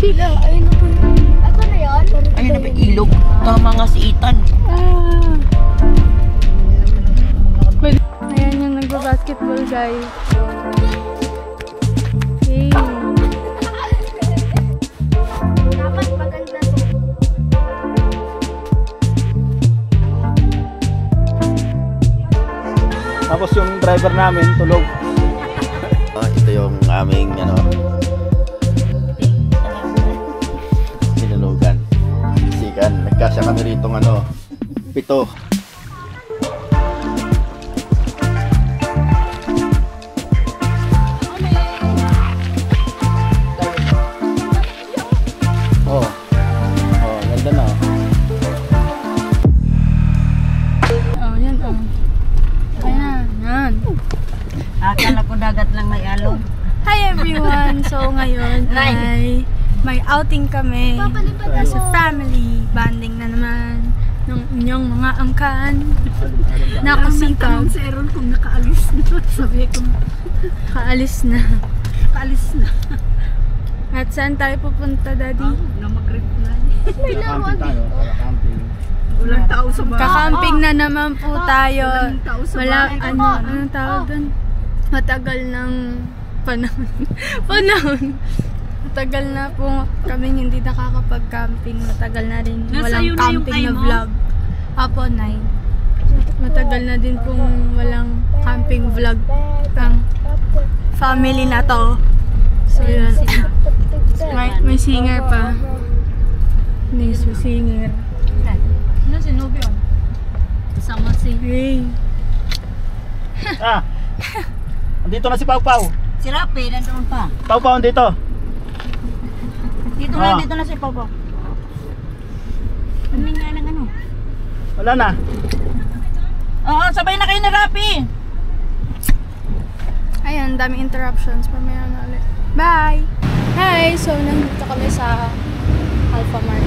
Sheila, ayun na po. Ito na yan? Ayun na ba ilog? Tama nga si Ethan. Ayan yung nagba-basketball guys. Okay. Dapat maganda to. Tapos yung driver namin tulog. Ito yung aming sinulugan. Sikan, nagkasya kami rito ng 7. Ganda na. Yan Ayan, yan. Akala ko dagat lang may alog. Hi everyone! So ngayon ay may outing kami as a family. Banding na naman ng inyong mga angkan. Nakasikap. Si Aaron kung nakaalis na. Sabi ko, Kaalis na. kaalis na. At saan tayo pupunta, Daddy? Na mag-reply. May laruan tayo, para camping. Walang tao sa bahay. Kakamping na naman po tayo. Walang tao sa Wala, bahay. anong tawag dun? Matagal ng panahon. Matagal na po kaming hindi nakakapag-camping. Matagal na rin Nasa walang iyo na yung camping na time mo? vlog. Apo, 9. Matagal na din pong walang camping vlog ang family na to. So yun. May singer pa. Nice singer. Ano si Nubio? Sama si... Hey. Andito na si Pau Pau. Si Rapi, nandun pa. Pau Pau andito. Dito na si Papa. Ano nga lang ano? Wala na. Oo, sabay na kayo na Rapi. Ayan, daming interruptions. Mamaya na ulit. Bye! Hi! So, nandito kami sa Alphamart.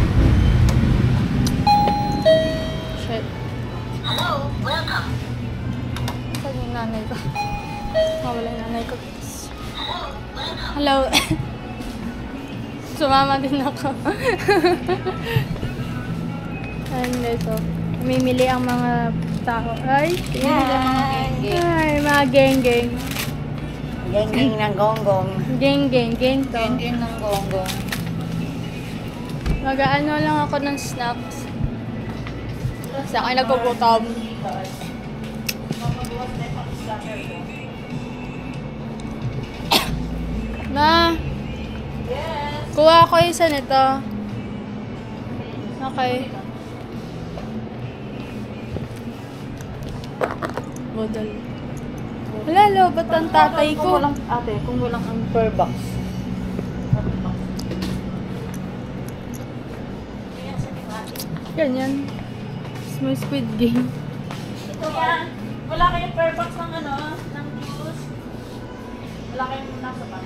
Shit. Hello, welcome. Saan yung nanay ko? Mawala yung nanay ko. Hello! Sumama din ako. Ayan guys, so. Mimili ang mga tao. Ay! Hi! Mga geng-geng. Geng-geng ng gonggong. Geng-geng. Geng to. Geng-geng ng gonggong. Mag-ano lang ako ng snacks. Kasi ako'y nagpuputom. Ma! Yes? Kuha ako isa nito. Okay. Bodal. Wala, lobat ang tatay ko. Kung walang ang per box. Ganyan. May Squid Game. Ito yan. Wala kayong per box ng ng juice. Wala kayong nasa box.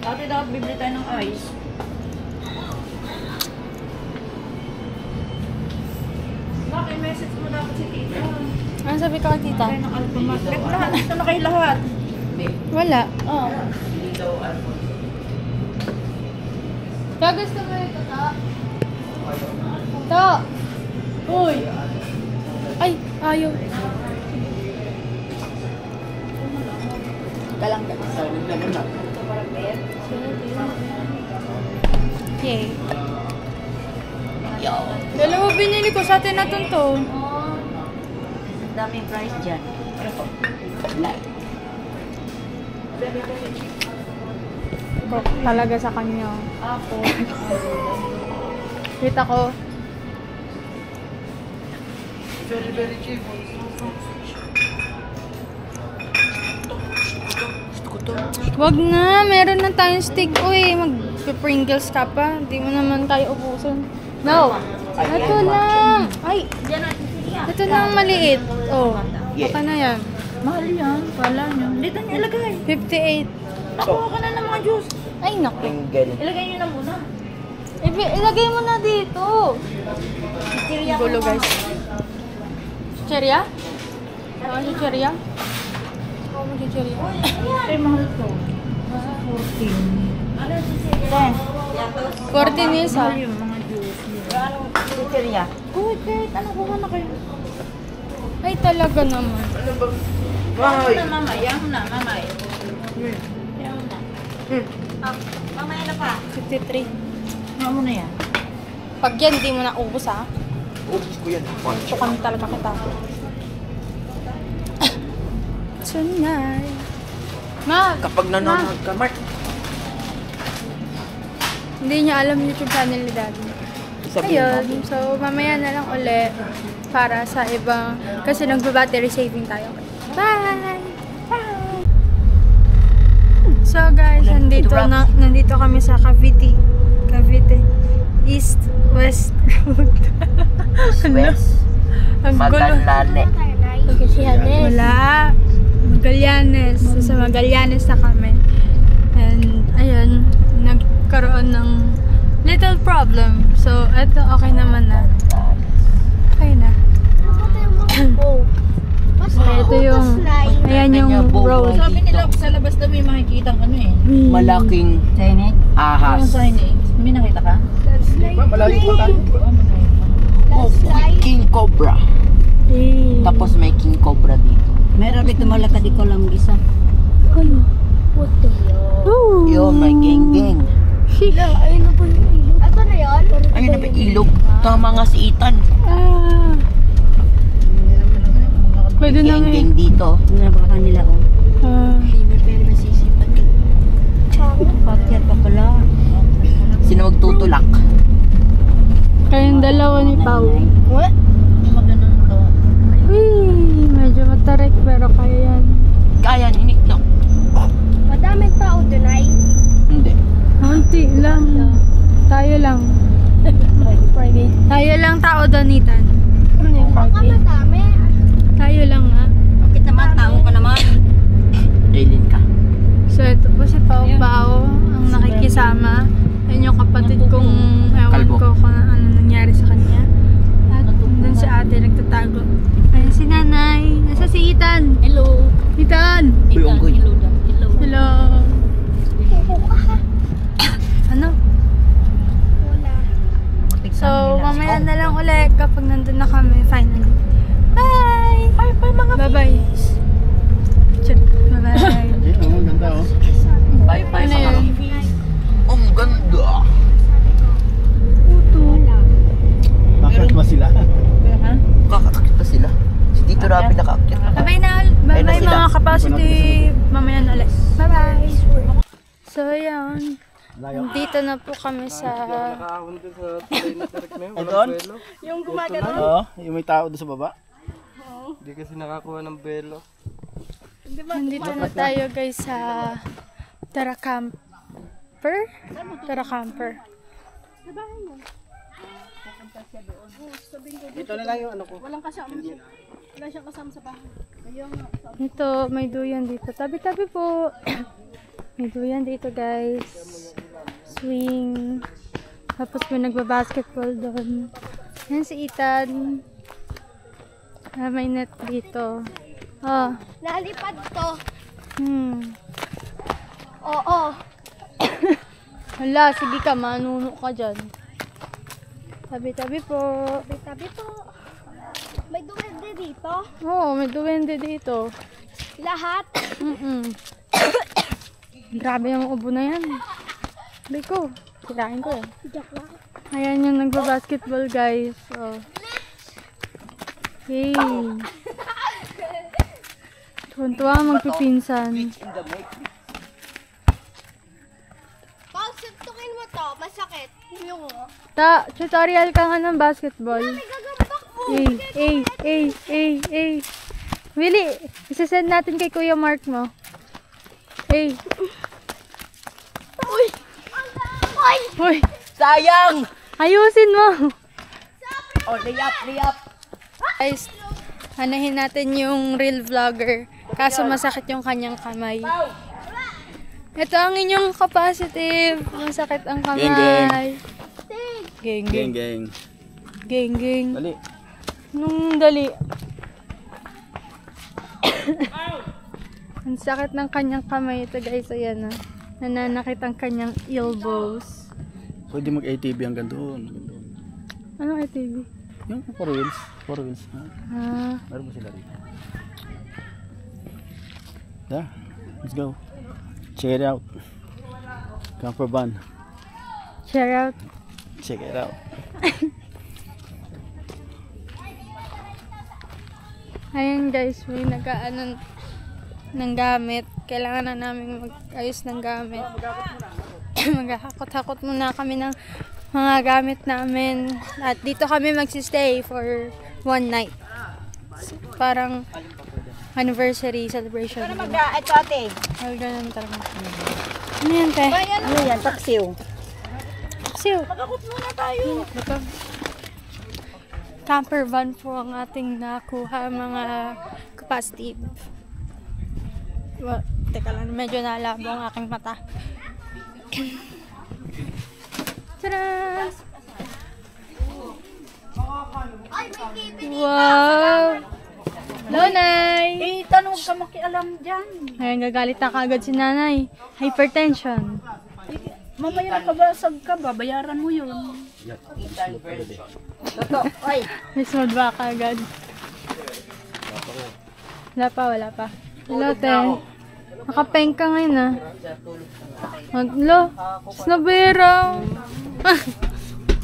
Dati dapat bibili tayo ng ice. Bakit message mo dapat si Tita? Ano sabi ko kay tita? Tayo ng Alphamart. Lahat, dito na kayo lahat. Wala. Oh. Gusto mo ito, ta? Ta! Uy! Ay! Ayaw! Galang ka. Yay! Dalawa binili ko sa atin na to. Daming price dyan. Talaga sa kanya. Ako. Kita ko. Very cheap. Wag na, meron na tayong stick. Uy, mag-Pringles ka pa. Hindi mo naman kayo ubusan. No! Ito lang! Ay! Ito lang maliit. Oh, baka na yan. Mahal yan. Kala nyo. Dito nyo ilagay. 58. Nakuha ka na ng mga juice. Ay, naku. Ilagay nyo na muna. Ilagay mo na dito. Chichirya Gulo, guys. Chichirya? Ano chichirya? Oo, chichirya. Ay, mahal to. 14. Ano si Celia? Yatos? 14 years ha. Yung mga juice. Anong si Celia? Kahit ano kuha na kayo. Ay talaga naman. Yan na mama, yan na mama. Yan na. Mamaya na pa. 53. Ano mo na yan? Pag yan, di mo na ubos ha. Ubus ko yan. Ito kami talaga kita. Tonight. Ma, Kapag nanonood ka, Mark. hindi niya alam YouTube channel ni Daddy. Sabihin Ayun, natin. so mamaya na lang uli para sa ibang, kasi nagba-battery saving tayo. Bye! Bye! So guys, nandito kami sa Cavite. East West Road. West. Ang gulo. Magalane. Wala. Magallanes. So, sa Magallanes na kami. And, ayun, nagkaroon ng little problem. So, eto, okay naman na. Okay na. Ito yung, ayan yung road. Sabi nila sa labas daw may makikita ano eh. Malaking Signage? ahas. Yung signage. May nakita ka? Malaking tayo. King Cobra. Tapos may King Cobra dito. Meron dito malakad ko lang isa. Yun, may geng-geng. Ayun na po yung ilog. Ito na yun? Ayun na may ilog. Tama nga si Ethan. Ah. Pwede na nga. Geng-geng dito. Nabaka nila oh. Ah. Hindi pero masisipat ka. Pakyat pa pala. Sino magtutulak? Kayong dalawa ni Pao. What? Maganon to. Uy, medyo matarik pero kaya yan. Kaya, no. Madaming tao dun ay. Hindi. Kunti lang. Tayo lang. Tayo lang tao doon, Ethan. Baka madami. Tayo lang nga. Bakit naman tao ka naman? Alien ka. So, ito po si Pao Pao, ang nakikisama. Yan yung kapatid kong ewan Kalbo. ko kung ano nangyari sa kanya. At doon si ate nagtatago. Ayun si nanay. Nasa si Ethan. Hello. Ethan! Uy, unggoy. Hello daw. Hello. Hello! Ano? Wala. So, mamaya na lang ulit kapag nandun na kami finally. Bye! Bye mga Bye-bye. Bye-bye. Ayun, ang ganda oh. Bye-bye Ano sa yun? Ang ganda. Bakit ba sila? Kakakakit pa sila. Si Tito Rapi nakakakit. Bye-bye na. Ayun na Bye-bye sila. mga capacity. Mamaya na ulit. Bye-bye. So, yan. Nandito na po kami sa... Nakahon dun sa tulay na tarik na yun. Ay, Walang doon? belo. Yung gumagano. Oo, yung may tao doon sa baba. Hindi kasi nakakuha ng belo. Nandito na tayo guys sa Tara Camper. Tara Camper. Dito na lang yung ano ko. Walang kasama siya. Wala siyang kasama sa bahay. Ito, may duyan dito. Tabi-tabi po. May duyan dito guys. Swing. Tapos may nagba-basketball doon. Yan si Ethan. Ah, may net dito. Oh. Nalipad to. Oo. Hala, sige ka, manuno ka dyan. Tabi-tabi po. Tabi po. May duwende dito. Oo, may duwende dito. Lahat. Grabe yung ubo na yan. Sabi ko, kirain ko eh. Joke lang. Ayan yung nagba-basketball guys. Oh. Yay! Tuwan-tuwa magpipinsan. Pag suntukin mo to, masakit. Yung Tutorial ka nga ng basketball. gagambak mo. Willie, isasend natin kay Kuya Mark mo. Uy! Uy! Sayang! Ayusin mo! Oh, layup. Guys, hanahin natin yung real vlogger. Kaso masakit yung kanyang kamay. Ito ang inyong capacitive. Masakit ang kamay. Geng, geng. Geng. Geng, geng. Dali. Nung dali. Ang sakit ng kanyang kamay ito guys. Ayan na. Nananakit ang kanyang elbows. Pwede mag-ATV hanggang doon. Anong ATV? Yung 4 wheels. 4 wheels. Ah, Meron ba sila rito? Yeah, let's go. Check it out. Camper van. share out. Check it out. Ayun guys, may nag-ano ng gamit. Kailangan na namin mag-ayos ng gamit. Maghahakot-hakot muna kami ng mga gamit namin. At dito kami magsistay for 1 night. So, parang anniversary celebration. Ito ate. Ay, ganun talaga. Ano yan, te? Ano yan? Taksiw. Siw. Magakot muna tayo. Ito. Camper van po ang ating nakuha, mga kapatid. Teka lang, medyo nalabo ang aking mata. Tara! Wow! Nanay! Eh, tanong ka makialam dyan. Ngayon gagalit na kagad si nanay. Hypertension. Mamaya nakabasag ka, babayaran mo yun. Totoo. Ay. May smooth ba kagad? Wala pa. Hello, te. Nakapeng ka ngayon, ah. Hello. Snabera.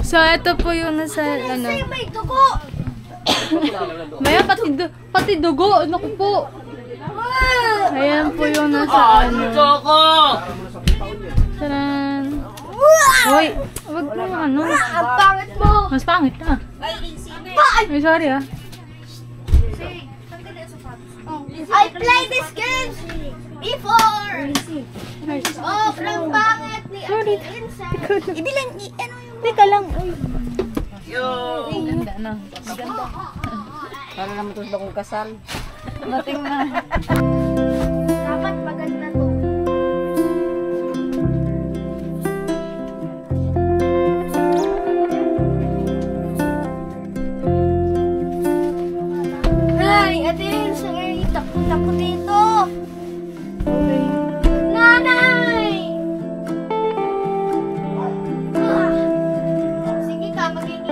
So, ito po yung nasa, ano. May dugo! Maya, pati dugo. Naku po. Ayan po yung nasa, ano. Taran. Uy, wag mo ano. Ang pangit mo! Mas pangit ka. Ay, sorry ah. I play this game before! Sobrang pangit ni Ate Insan. Ibilan, ano yung... Teka lang. Uy. Ganda na. Para naman ito sila kong kasal. Dating na. Dapat maganda to. Ay, Ate Insan, takot-takot dito. Nanay! Sige ka, magiging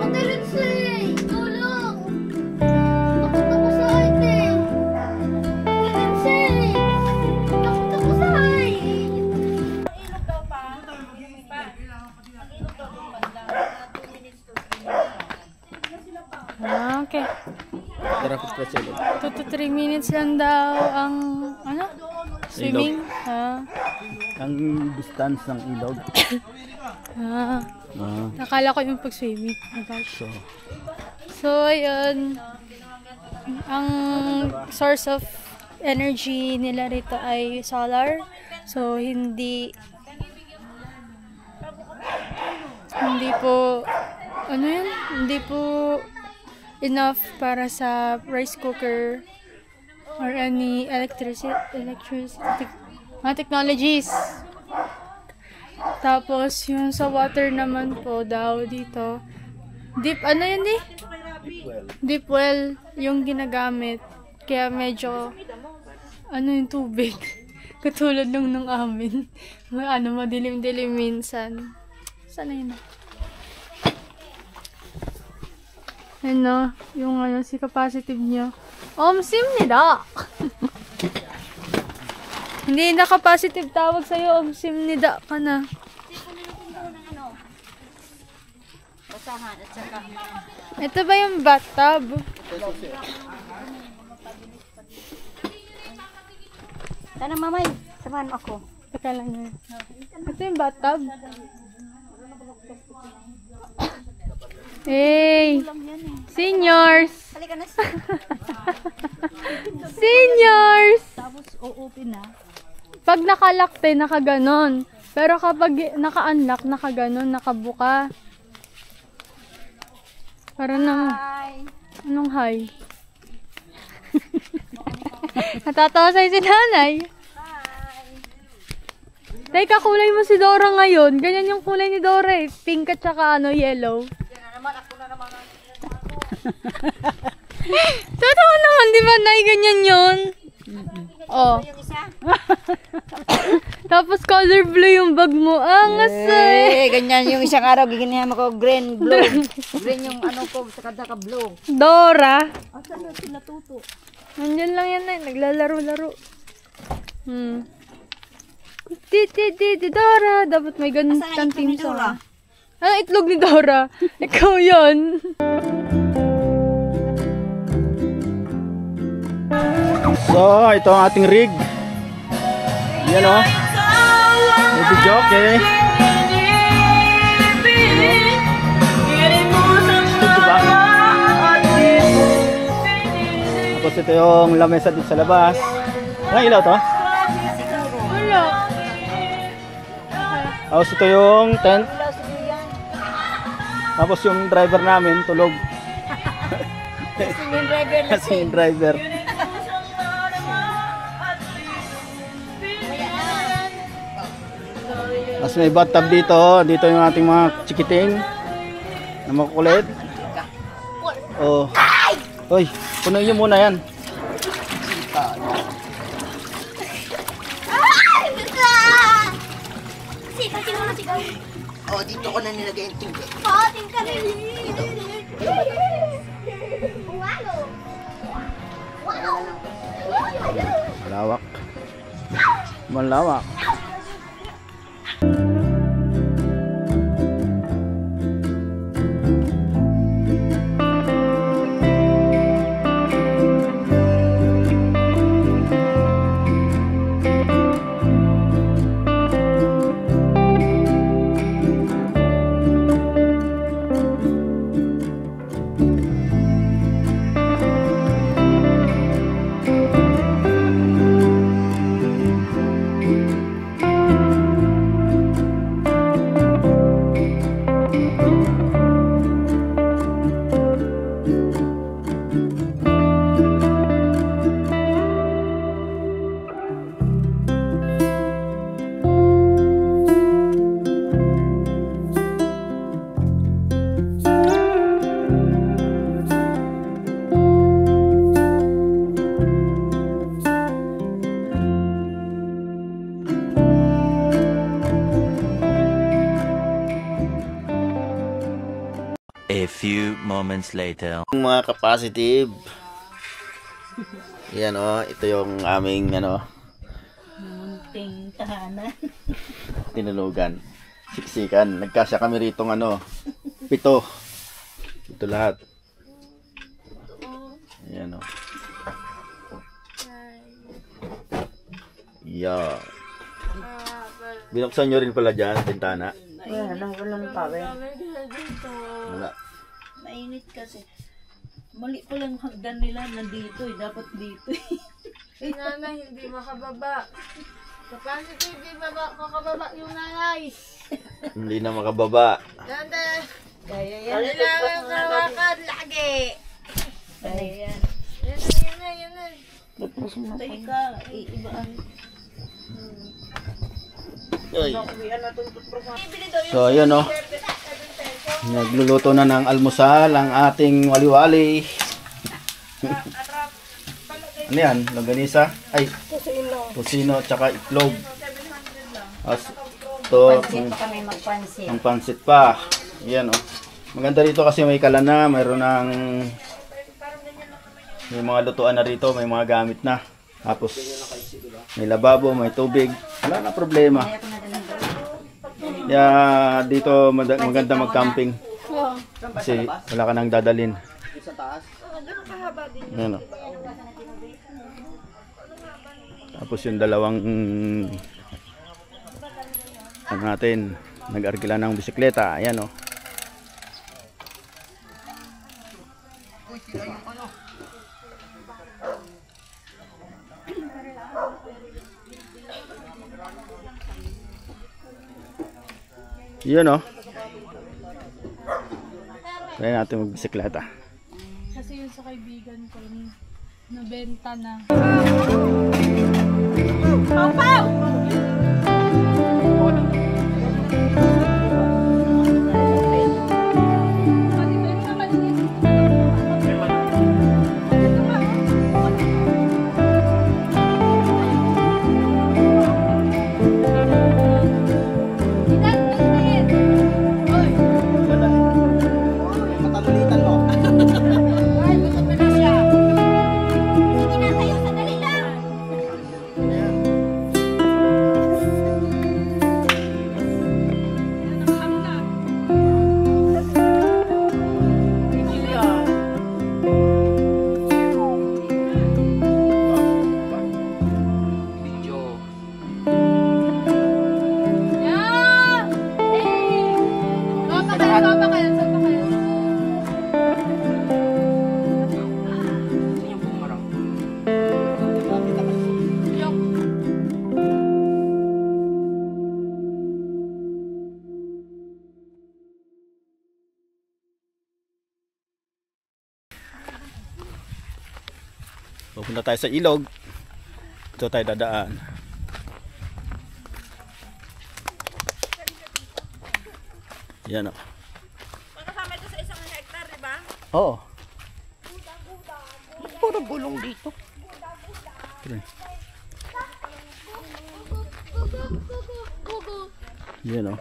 Ate Lindsay! Tulong! Takot ako sa item! Ate Lindsay! Takot ako sa item! Ah, okay. Dapat pa sila. 2 to 3 minutes lang daw ang, ano? Swimming. Ah. Ang distance ng ilog. Ah. Ah, Nakala ko yung pag-swimming. Oh my gosh. So, ayun. Ang source of energy nila rito ay solar. So, hindi po, ano yun? Hindi po enough para sa rice cooker or any electricity technologies. Tapos, yung sa water naman po daw dito, ano yun eh? Deep well yung ginagamit. Kaya medyo, ano yung tubig. Katulad nung amin. Madilim-dilim minsan. Sana yun? Ano, yung si capacitive nyo. Omsimnida! Hindi na capacitive tawag sa'yo. Omsimnida ka na. Basahan at saka. Ito ba yung bathtub? Tana mamay, samahan mo ako. Teka lang yun. Ito yung bathtub. Hey! Seniors! Halika na. Seniors! Tapos o-open na. Pag nakalock nakaganon. Pero kapag naka-unlock, nakaganon, nakabuka. Para naman. Anong hi? Natatawa sa'yo si nanay. Teka, kulay mo si Dora ngayon. Ganyan yung kulay ni Dora eh. Pink at saka yellow. Yan na naman, ako na naman. Tut! ganyan yun. Oh. Tapos color blue yung bag mo. Angas eh. Ganyan yung isang araw, giganihan ako green, blue. Green yung ano ko, saka blue. Dora. Asan na sila tuto? Nandyan lang yan eh. Naglalaro-laro. Dora. Dapat may ganun kang team song. Ano itlog ni Dora? Ikaw yan. So, ito ang ating rig. Yan o. May video, okay. Tapos ito yung lamesa dito sa labas. Anong ilaw to? Wala. Tapos ito yung tent. Tapos yung driver namin tulog. Kasi yung driver. Tapos may bathtub dito. Dito yung ating mga chikiting na makukulit. Oh. Hoy, punuin nyo muna yan. Oh, dito ko na nilagay yung tubig. Tingka rin. Malawak. Malawak. A few moments later. Mga ka-positive. Yan o, ito yung aming ano, Munting tahanan. tinulugan. Siksikan. Nagkasya kami rito ng ano, 7. Ito lahat. Yan o. Yeah. Binuksan nyo rin pala dyan, bintana. Walang power. Wala. Mainit kasi. Mali pa lang hagdan nila nandito eh. Dapat dito eh. Nanay, hindi makababa. Kapag hindi makababa yung nanay. Hindi na makababa. Nanay, Kaya yan. kailangan kawakan lagi. Kaya yan. Yan na. Teka, iibaan. Ay. So ayun o. Nagluluto na ng almusal ang ating wali-wali. Ano yan? Longganisa? Ay, pusino tsaka itlog. As, ito, Kami magpansin. ang pansit pa. Yan o. Maganda rito kasi may kalana, mayroon ng may mga lutuan na rito, may mga gamit na. Tapos may lababo, may tubig. Wala na problema. Kaya dito maganda mag-camping. Kasi wala ka nang dadalhin. Yan o. Tapos yung dalawang ano natin, nag-argila ng bisikleta. Ayan o. Yun o. Try natin magbisikleta. Kasi yun sa kaibigan ko, nabenta na. Pupunta tayo sa ilog. Ito tayo dadaan. Yan o. Magkasama ito sa 1 hektar, di ba? Oo. Puro gulong dito. Yan o.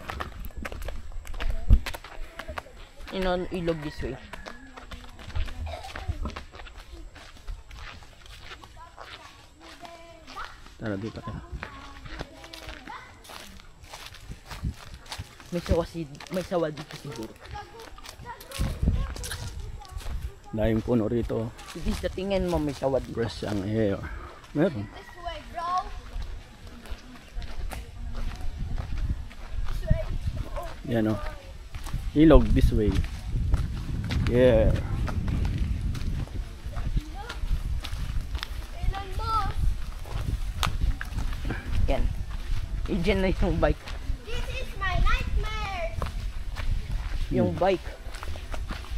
Ilog this way. Tara dito kaya. May sawa dito siguro. Dahil puno rito. Hindi sa tingin mo may sawa dito. Fresh ang air. Meron. Yan o. Ilog this way. Yeah. Yan. Diyan na yung bike. This is my nightmare. Yung bike.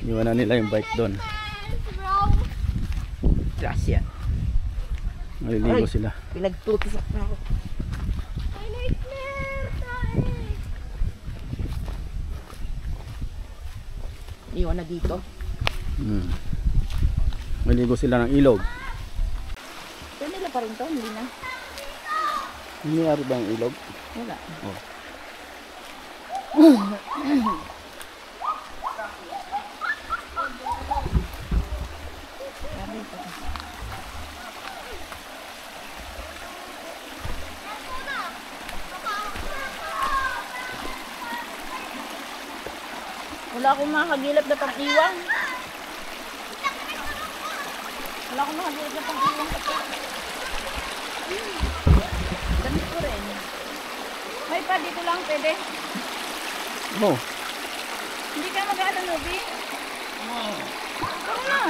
Iwan na nila yung bike doon. Bro. Grasya. Maliligo Ay. sila. Pinagtutusak na ako. My nightmare. Tayo. Iwan na dito. Maliligo sila ng ilog. Yan nila pa rin to, hindi na. Hindi nga ba ang ilog? Wala. Oh. Wala akong makagilap na pang-iwan. Wala akong makagilap na pang-iwan. Damit ko rin. May pa dito lang pwede. Oh. Hindi ka mag-ano, Nubi? Ikaw na.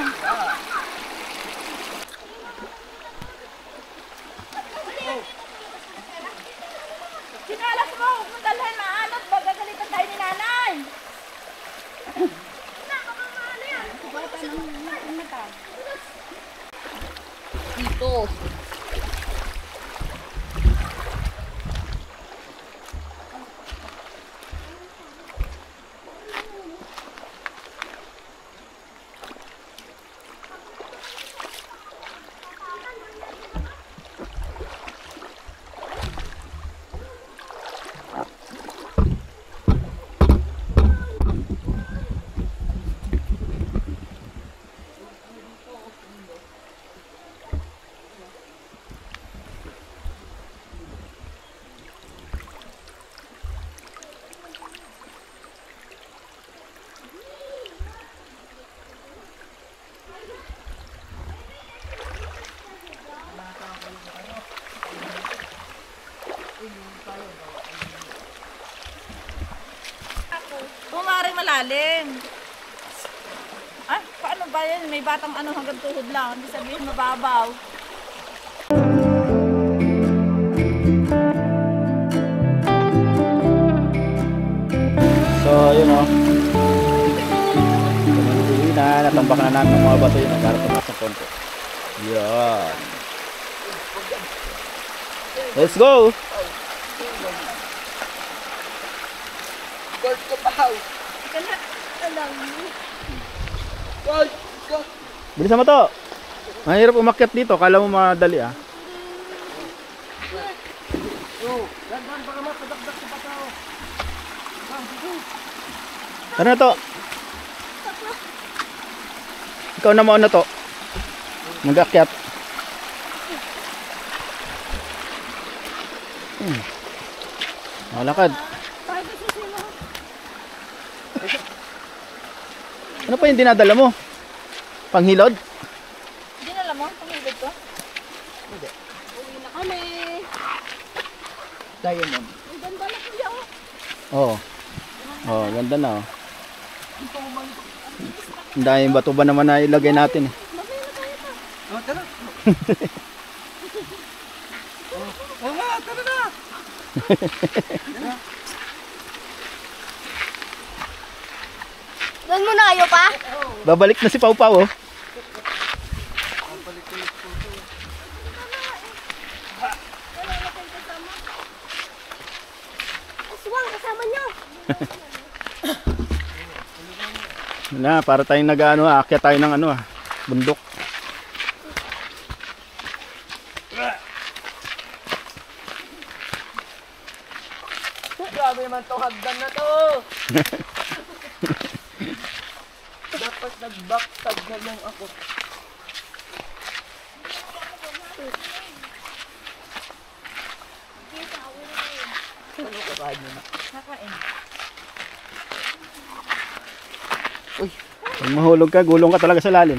Sinalas mo, huwag mong dalhin, maanot. Bagagalitan tayo ni nanay. Dito. Pumaring malalim. Ay, paano ba yan? May batang ano hanggang tuhod lang. Hindi sabihin mababaw. So, yun o. Uwi na. Natambakan na namin ng mga bato yun. Nagharap na sa konti. Yan. Let's go! Bilisan mo to. Mahirap umakyat dito. Kala mo madali ah. Ano na to? Ikaw na mauna to. Mag-akyat. Malakad. Ano pa yung dinadala mo? Panghilod? Hindi na lamang, pangilid ko. Hindi. Uwi na kami. Diamond. Ang ganda na kuya. Oo. Oh, ganda na oh. Ang daming bato ba naman na ilagay natin eh. Doon muna kayo pa? Babalik na si Pau Pau oh. Na, para tayong nag-ano, aakyat tayo ng ano, bundok. Grabe naman to, hagdan na to. Dapat nag-backstab na lang ako. Ano ka kahit mo na? Pag mahulog ka, gulong ka talaga sa lalim.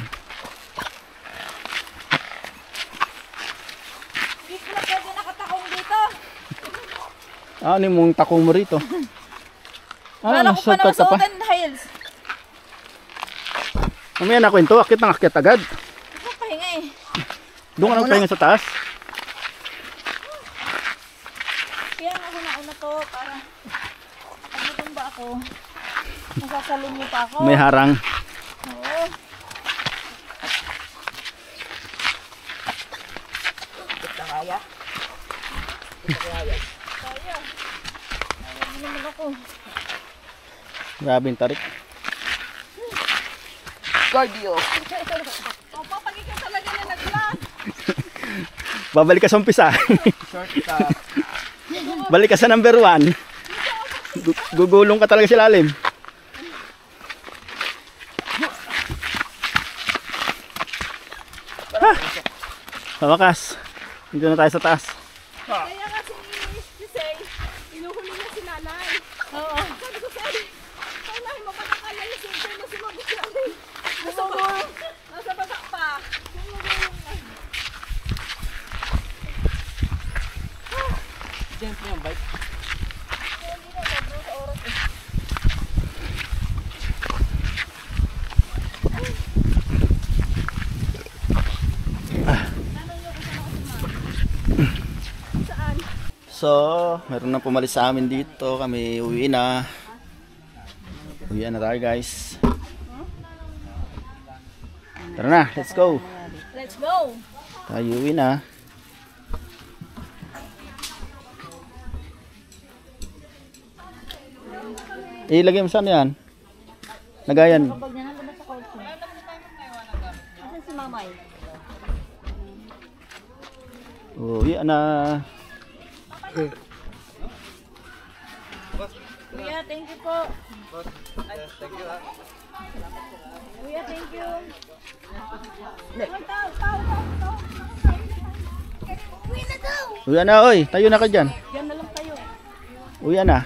Hindi ko na pwede nakatakong dito. Ano yung mong takong mo rito? Wala ko pa naman nasukat ka pa. suotin heels. Mamaya na kwento, akit ng akit agad. Ako pahinga eh. Doon ka nang pahinga sa taas. Kaya nga ako nauna to para pag natumba ako, masasalun mo pa ako. May harang. Oo. Kita kaya? Kaya. Kaya mo naman ako. Grabe yung tarik. Cardio. Opa, pag ikaw talaga na naglas. Babalik ka sa umpisa. Shortcut. Balik ka sa number 1. Gugulong ka talaga sa lalim. Sa wakas, dito na tayo sa taas. Kaya nga si Say, inuhuli niya si nanay. Oo. Sabi ko, Say, nanay mo pa nakala yung sensor mo sumagot siya. Nasa baba. Nasa baba pa. Diyan po yung bike. So, meron na pumalis sa amin dito. Kami uwi na. Uwi na tayo guys. Tara na, let's go. Let's go. Tayo uwi na. Ilagay mo saan yan? Lagayan. Pag niya nandun sa kotse. Asan si mamay? Uwi na. Kuya, thank you po. Kuya, thank you. Uwi na, oy. Tayo na ka dyan. Diyan na lang tayo. Uwi na.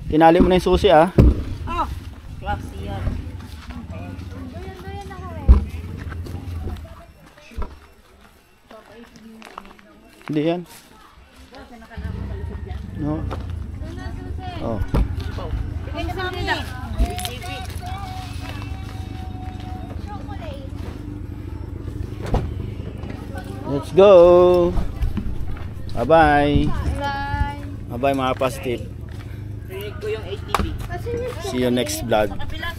Tinali mo na yung susi ah. Oh, classy yan. Hindi yan. No. Oh. Bigay sa amin. Let's go. Bye-bye. Bye. Bye-bye mga positive. Rinig ko yung ATV. See you next vlog. Kapilang